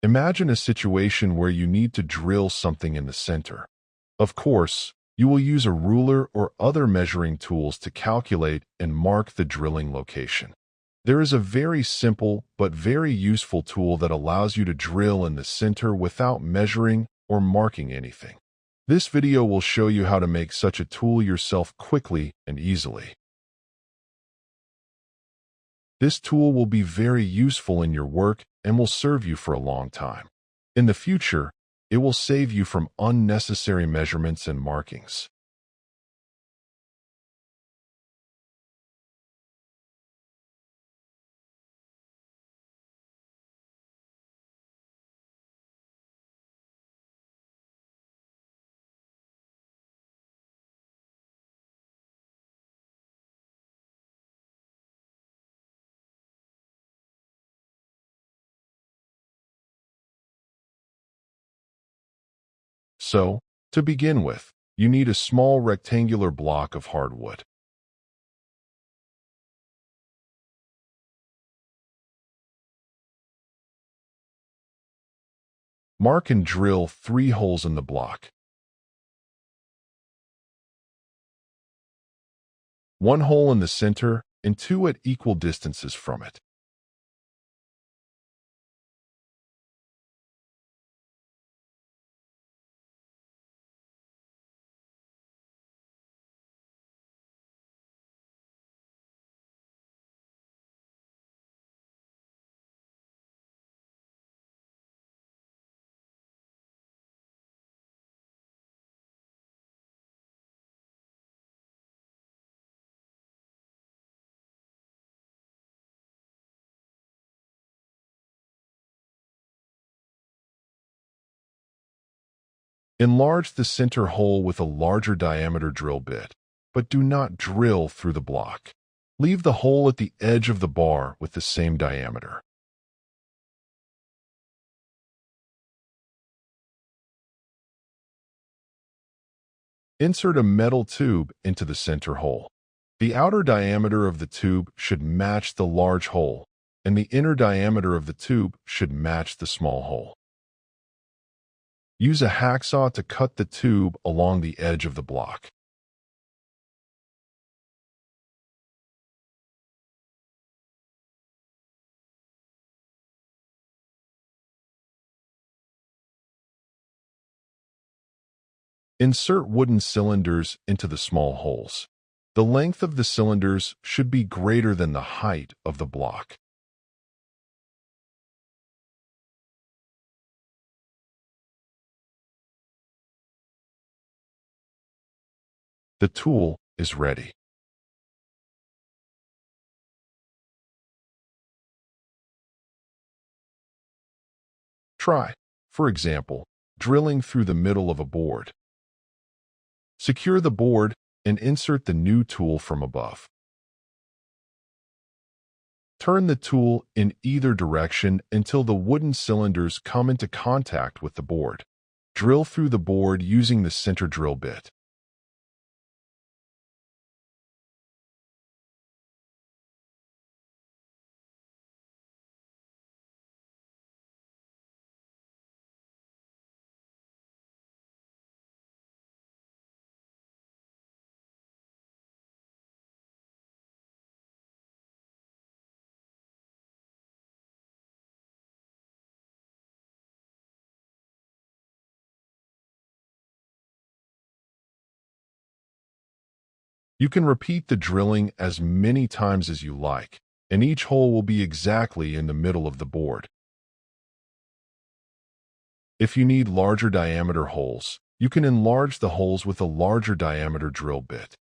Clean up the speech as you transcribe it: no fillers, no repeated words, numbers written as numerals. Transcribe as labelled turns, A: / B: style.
A: Imagine a situation where you need to drill something in the center. Of course, you will use a ruler or other measuring tools to calculate and mark the drilling location. There is a very simple but very useful tool that allows you to drill in the center without measuring or marking anything. This video will show you how to make such a tool yourself quickly and easily. This tool will be very useful in your work and will serve you for a long time. In the future, it will save you from unnecessary measurements and markings. So, to begin with, you need a small rectangular block of hardwood. Mark and drill 3 holes in the block. 1 hole in the center and 2 at equal distances from it. Enlarge the center hole with a larger diameter drill bit, but do not drill through the block. Leave the hole at the edge of the bar with the same diameter. Insert a metal tube into the center hole. The outer diameter of the tube should match the large hole, and the inner diameter of the tube should match the small hole. Use a hacksaw to cut the tube along the edge of the block. Insert wooden cylinders into the small holes. The length of the cylinders should be greater than the height of the block. The tool is ready. Try, for example, drilling through the middle of a board. Secure the board and insert the new tool from above. Turn the tool in either direction until the wooden cylinders come into contact with the board. Drill through the board using the center drill bit. You can repeat the drilling as many times as you like, and each hole will be exactly in the middle of the board. If you need larger diameter holes, you can enlarge the holes with a larger diameter drill bit.